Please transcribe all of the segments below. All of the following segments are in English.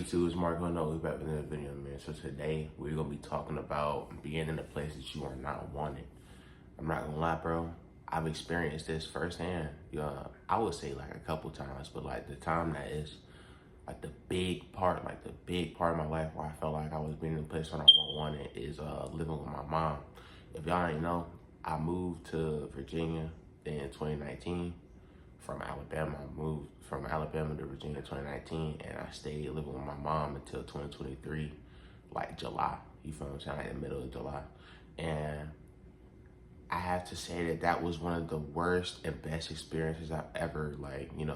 YouTube? It's Marco. No, we're back with another video, man. So today we're gonna be talking about being in a place that you are not wanted. I'm not gonna lie, bro. I've experienced this firsthand. I would say like a couple times, but like the time that is like the big part of my life where I felt like I was being in a place where I wasn't wanted is living with my mom. If y'all ain't know, I moved to Virginia in 2019 from Alabama. I moved from Alabama to Virginia in 2019, and I stayed living with my mom until 2023, like July. You feel what I'm saying? Like the middle of July. And I have to say that that was one of the worst and best experiences I've ever,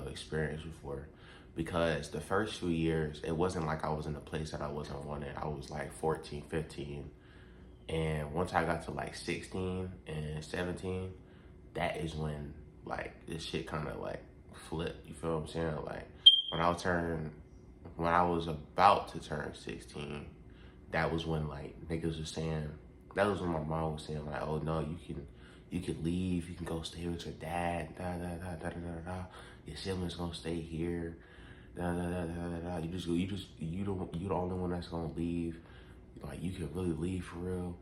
experienced before. Because the first few years, it wasn't like I was in a place that I wasn't wanted. I was like 14, 15. And once I got to like 16 and 17, that is when like this shit kind of like flipped. You feel what I'm saying? Like when I was about to turn 16, that was when like niggas was saying, that was when my mom was saying like, oh no, you can leave, you can go stay with your dad, da da da da da da da. Your siblings gonna stay here, da da da da da da. You the only one that's gonna leave. Like you can really leave for real.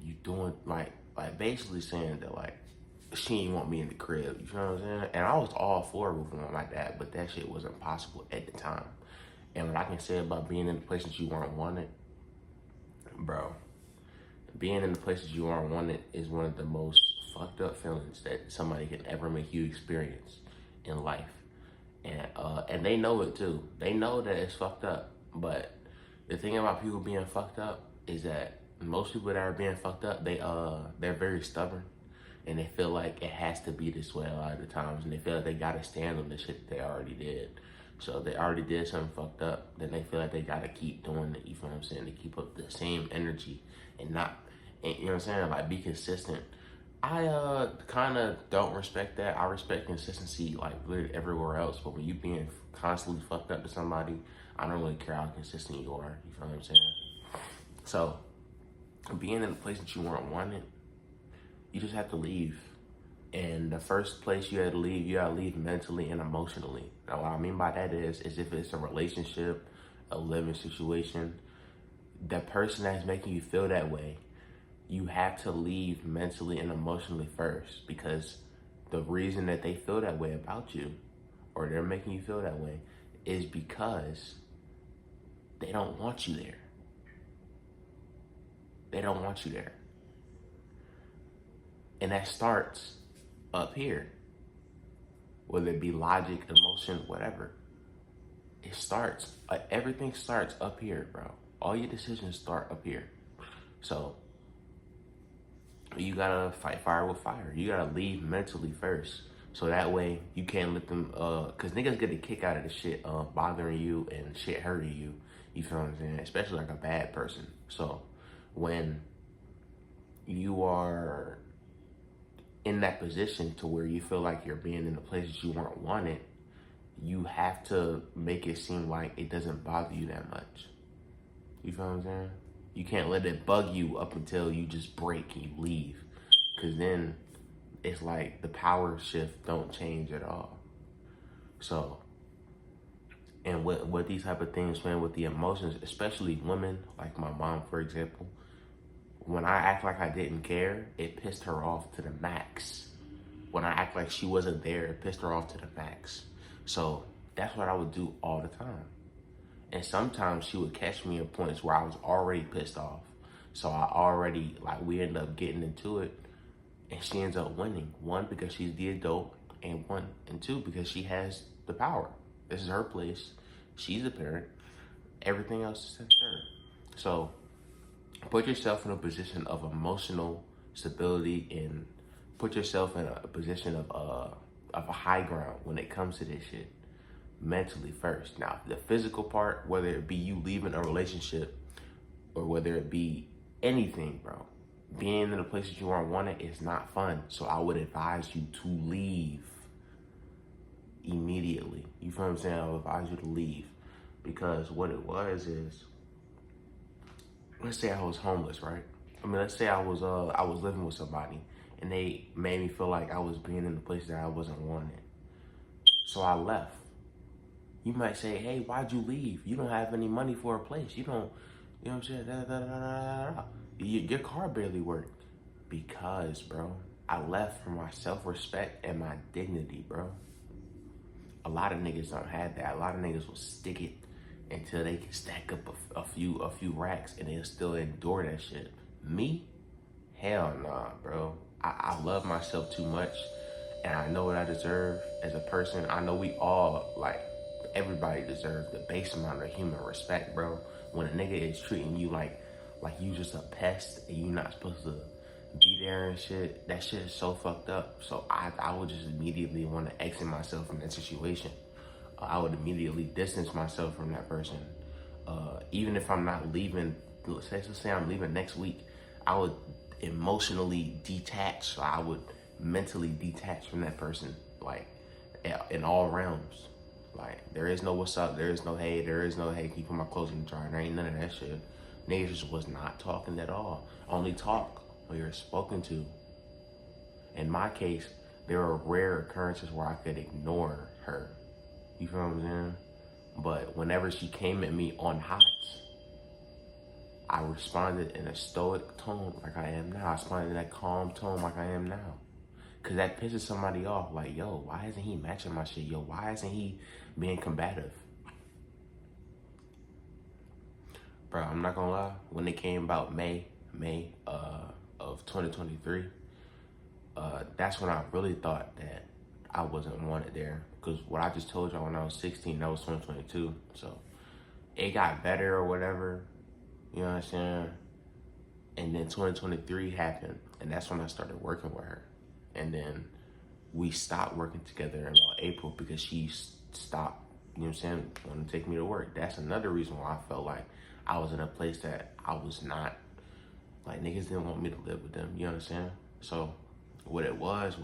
You doing like basically saying that like she ain't want me in the crib. You feel what I'm saying? And I was all for moving on like that, but that shit wasn't possible at the time. And what I can say about being in the places you weren't wanted, bro, being in the places you aren't wanted is one of the most fucked up feelings that somebody can ever make you experience in life. And they know it too. They know that it's fucked up. But the thing about people being fucked up is that most people that are being fucked up, they're very stubborn, and they feel like it has to be this way a lot of the times, and they feel like they gotta stand on the shit that they already did. So they already did something fucked up, then they feel like they gotta keep doing it. You feel what I'm saying? To keep up the same energy and you know what I'm saying? Like be consistent. I kind of don't respect that. I respect consistency like literally everywhere else, but when you being constantly fucked up to somebody, I don't really care how consistent you are. You feel what I'm saying? So being in a place that you weren't wanted, you just have to leave. And the first place you had to leave, you gotta leave mentally and emotionally. Now what I mean by that is if it's a relationship, a living situation, the person that's making you feel that way, you have to leave mentally and emotionally first, because the reason that they feel that way about you, or they're making you feel that way, is because they don't want you there. They don't want you there. And that starts up here, whether it be logic, emotion, whatever. It starts, everything starts up here, bro. All your decisions start up here. So you gotta fight fire with fire. You gotta leave mentally first. So that way you can't let them, cause niggas get a kick out of the shit bothering you and shit hurting you. You feel what I'm saying? Especially like a bad person. So when you are in that position to where you feel like you're being in the places you weren't wanted, you have to make it seem like it doesn't bother you that much. You feel what I'm saying? You can't let it bug you up until you just break and you leave. Cause then it's like the power shift don't change at all. So, and what these type of things, man, with the emotions, especially women, like my mom, for example, when I act like I didn't care, it pissed her off to the max. When I act like she wasn't there, it pissed her off to the max. So that's what I would do all the time. And sometimes she would catch me in points where I was already pissed off. So we end up getting into it, and she ends up winning. One, because she's the adult, and two, because she has the power. This is her place. She's the parent. Everything else is her. So put yourself in a position of emotional stability, and put yourself in a position of a high ground when it comes to this shit. Mentally first. Now, the physical part, whether it be you leaving a relationship or whether it be anything, bro, being in the places you aren't wanted is not fun. So I would advise you to leave immediately. You feel what I'm saying? I would advise you to leave, because what it was is, let's say I was homeless, right? I mean, let's say I was living with somebody and they made me feel like I was being in the place that I wasn't wanted. So I left. You might say, hey, why'd you leave? You don't have any money for a place. You don't, you know what I'm saying? Da, da, da, da, da, da. Your car barely worked. Because, bro, I left for my self-respect and my dignity, bro. A lot of niggas don't have that. A lot of niggas will stick it until they can stack up a few racks and they'll still endure that shit. Me? Hell nah, bro. I love myself too much and I know what I deserve as a person. I know we all, like, everybody deserves the base amount of human respect, bro. When a nigga is treating you like you just a pest and you not supposed to be there and shit, that shit is so fucked up. So I would just immediately want to exit myself from that situation. I would immediately distance myself from that person. Even if I'm not leaving, let's say I'm leaving next week, I would emotionally detach. So I would mentally detach from that person, like, in all realms. Like, there is no what's up, there is no hey, keeping my clothes in the dryer. There ain't none of that shit. Niggas just was not talking at all. Only talk when you're spoken to. In my case, there are rare occurrences where I could ignore her. You feel what I'm saying? But whenever she came at me on hot, I responded in a stoic tone like I am now. I responded in that calm tone like I am now. Cause that pisses somebody off. Like, yo, why isn't he matching my shit? Yo, why isn't he being combative? Bro, I'm not gonna lie. When it came about May of 2023, that's when I really thought that I wasn't wanted there. Because what I just told y'all when I was 16, that was 2022. So it got better or whatever. You know what I'm saying? And then 2023 happened. And that's when I started working with her. And then we stopped working together in about April because she stopped, you know what I'm saying, wanting to take me to work. That's another reason why I felt like I was in a place that I was not, like, niggas didn't want me to live with them. You understand? So what it was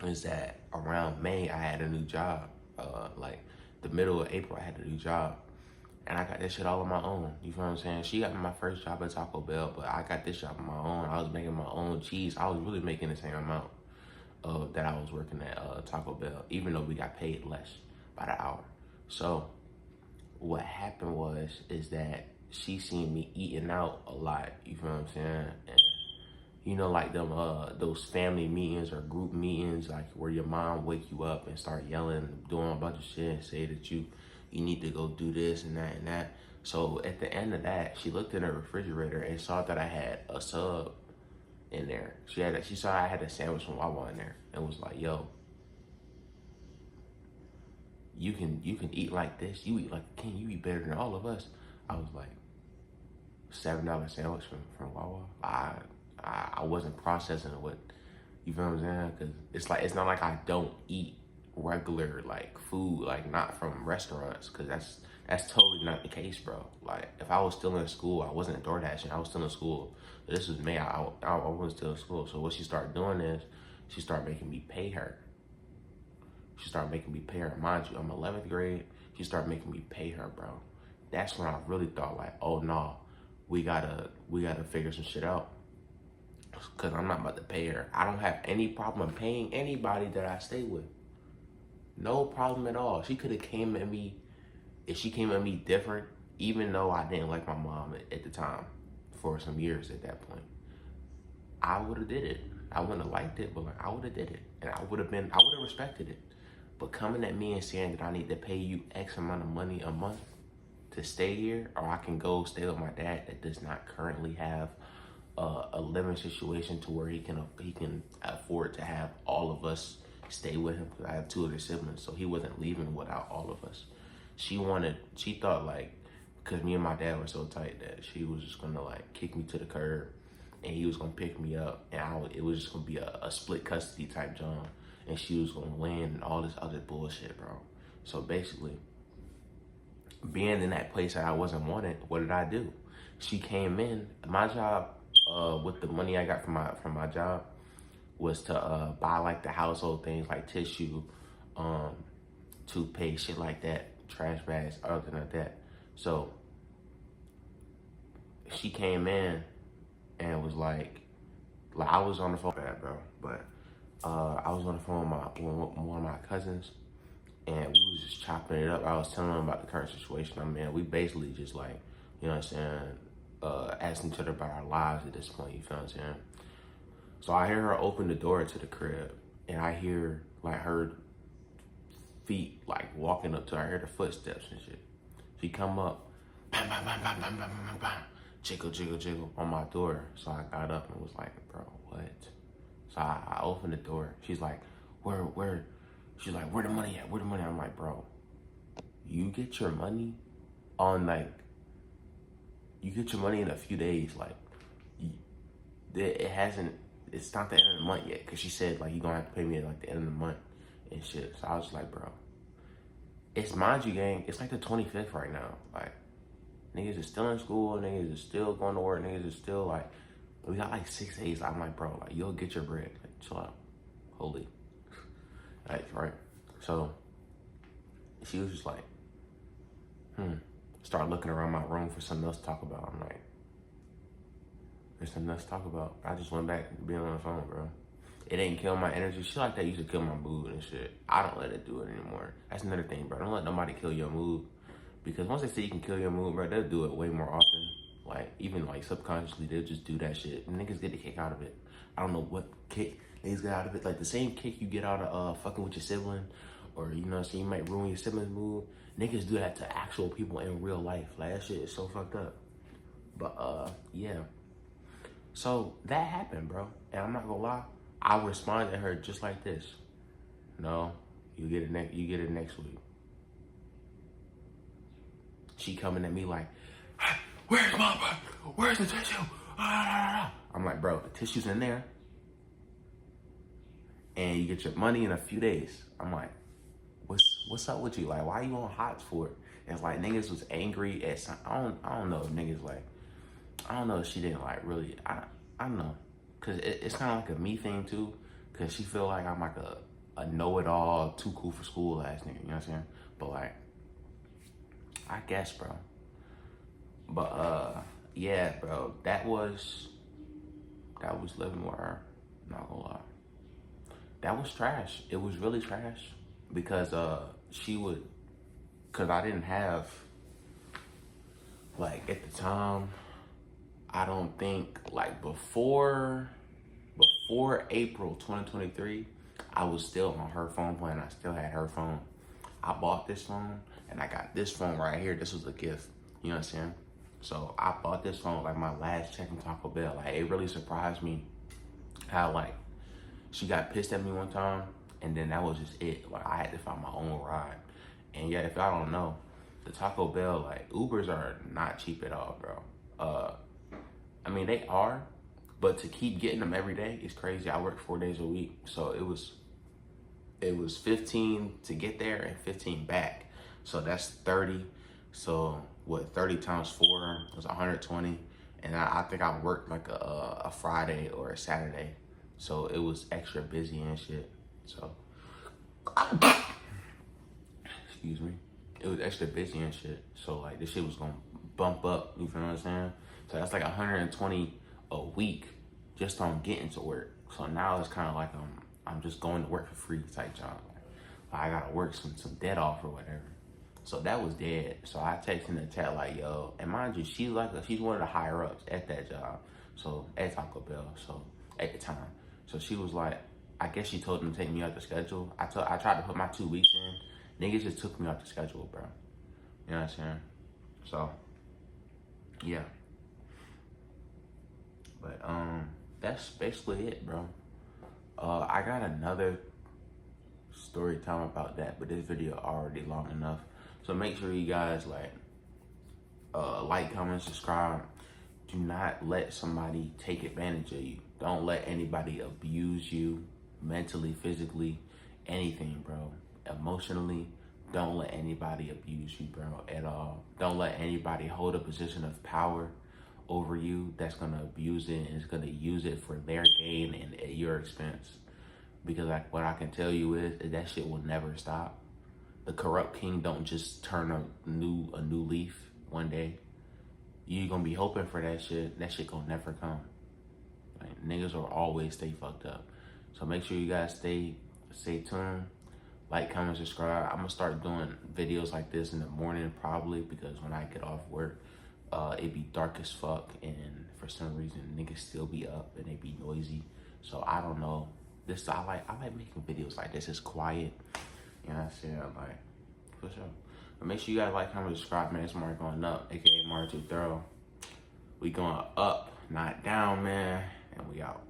is that around May, I had a new job. Like the middle of April, I had a new job. And I got this shit all on my own. You feel what I'm saying? She got me my first job at Taco Bell, but I got this job on my own. I was making my own cheese. I was really making the same amount that I was working at Taco Bell, even though we got paid less by the hour. So what happened is that she seen me eating out a lot. You feel what I'm saying? And you know, like them those family meetings or group meetings, like where your mom wake you up and start yelling, doing a bunch of shit, and say that you need to go do this and that and that. So at the end of that, she looked in her refrigerator and saw that I had a sub in there. She saw I had a sandwich from Wawa in there and was like, "Yo, you can eat like this. You eat like a king. You eat better than all of us." I was like, $7 sandwich from Wawa. I wasn't processing what, you feel what I'm saying? Because it's not like I don't eat regular, like, food, like, not from restaurants, because that's totally not the case, bro. Like, if I was still in school, I wasn't DoorDashing, I was still in school. But this was May, I wasn't still in school. So what she started doing is she started making me pay her. She started making me pay her. Mind you, I'm 11th grade. She started making me pay her, bro. That's when I really thought, like, oh no, we gotta figure some shit out. Because I'm not about to pay her. I don't have any problem paying anybody that I stay with. No problem at all. She could have came at me, if she came at me different, even though I didn't like my mom at the time, for some years at that point, I would have did it. I wouldn't have liked it, but, like, I would have did it. And I would have respected it. But coming at me and saying that I need to pay you X amount of money a month to stay here, or I can go stay with my dad that does not currently have a living situation to where he can afford to have all of us stay with him, because I have two other siblings, so he wasn't leaving without all of us. She thought, like, because me and my dad were so tight, that she was just gonna, like, kick me to the curb and he was gonna pick me up, and it was just gonna be a split custody type job, and she was gonna win and all this other bullshit, bro. So basically, being in that place that I wasn't wanted, what did I do? She came in. My job, with the money I got from my job, was to buy, like, the household things like tissue, toothpaste, shit like that, trash bags, other than that. So she came in and was like I was on the phone, bad, bro, but I was on the phone with one of my cousins, and we was just chopping it up. I was telling him about the current situation I'm in. We basically just like, you know what I'm saying, asking each other about our lives at this point, you feel what I'm saying? So I hear her open the door to the crib, and I hear like her feet like walking up to her. I hear the footsteps and shit. She come up, bam, bam, bam, bam, bam, bam, bam, bam, jiggle, jiggle, jiggle on my door. So I got up and was like, bro, what? So I opened the door. She's like, where? She's like, where the money at? Where the money? I'm like, bro, you get your money on like, you get your money in a few days. Like, it hasn't, it's not the end of the month yet. Cause she said like, you gonna have to pay me at like the end of the month and shit. So I was like, bro, it's, mind you, gang, it's like the 25th right now. Like, niggas is still in school, niggas is still going to work, niggas is still like, we got like 6 days. I'm like, bro, like, you'll get your bread. Like, chill out. Holy. Like, right? So, she was just like, start looking around my room for something else to talk about. I'm like, there's something else to talk about. I just went back to being on the phone, bro. It ain't kill my energy. Shit like that used to kill my mood and shit. I don't let it do it anymore. That's another thing, bro. Don't let nobody kill your mood. Because once they say you can kill your mood, bro, they'll do it way more often. Like, even like subconsciously, they'll just do that shit. And niggas get a kick out of it. I don't know what kick niggas get out of it. Like the same kick you get out of fucking with your sibling, or you know what I'm saying, you might ruin your sibling's mood. Niggas do that to actual people in real life. Like, that shit is so fucked up. But yeah. So that happened, bro. And I'm not gonna lie, I responded to her just like this. No, you get it next week. She coming at me like, hey, where's my butt? Where's the tissue? I'm like, bro, the tissue's in there. And you get your money in a few days. I'm like, what's up with you? Like, why you on hots for it? And it's like niggas was angry at some, I don't know if niggas like, I don't know if she didn't like really, I don't know. Cause it's kind of like a me thing too. Cause she feel like I'm like a know-it-all, too cool for school ass nigga, you know what I'm saying? But like, I guess, bro. But yeah, bro, that was living with her. Not gonna lie. That was trash. It was really trash because she would, cause I didn't have, like, at the time, I don't think, like, before April 2023, I was still on her phone plan. I still had her phone. I bought this phone and I got this phone right here. This was a gift. You know what I'm saying? So I bought this phone like my last check from Taco Bell. Like, it really surprised me how like she got pissed at me one time and then that was just it. Like, I had to find my own ride. And yeah, if y'all don't know, the Taco Bell, like, Ubers are not cheap at all, bro. I mean, they are, but to keep getting them every day is crazy. I work 4 days a week, so it was 15 to get there and 15 back. So that's 30. So what, 30 times 4 was 120. And I think I worked like a Friday or a Saturday. So it was extra busy and shit. So, excuse me. It was extra busy and shit. So like this shit was gonna bump up, you feel what I'm saying? So that's like 120 a week just on getting to work. So now it's kind of like I'm just going to work for free type job. Like I gotta work some dead off or whatever. So that was dead. So I texted the chat like, yo, and mind you, she's one of the higher ups at that job. So at Taco Bell. So at the time. So she was like, I guess she told them to take me out the schedule. I tried to put my 2 weeks in. Niggas just took me off the schedule, bro. You know what I'm saying? So, yeah. But that's basically it, bro. I got another story time about that, but this video already long enough. So make sure you guys like, comment, subscribe. Do not let somebody take advantage of you. Don't let anybody abuse you mentally, physically, anything, bro. Emotionally, don't let anybody abuse you, bro, at all. Don't let anybody hold a position of power over you that's gonna abuse it and is gonna use it for their gain and at your expense. Because like what I can tell you is that shit will never stop. The corrupt king don't just turn a new leaf one day. You gonna be hoping for that shit. That shit gonna never come. Like, niggas will always stay fucked up. So make sure you guys stay tuned. Like, comment, subscribe. I'm gonna start doing videos like this in the morning probably, because when I get off work, it be dark as fuck, and for some reason niggas still be up and they be noisy. So I don't know. I like making videos like this. It's quiet. You know what I'm saying? Like, for sure. But make sure you guys like, comment, subscribe, man. It's Mark going up, aka Mark Too Thorough. We going up, not down, man. And we out.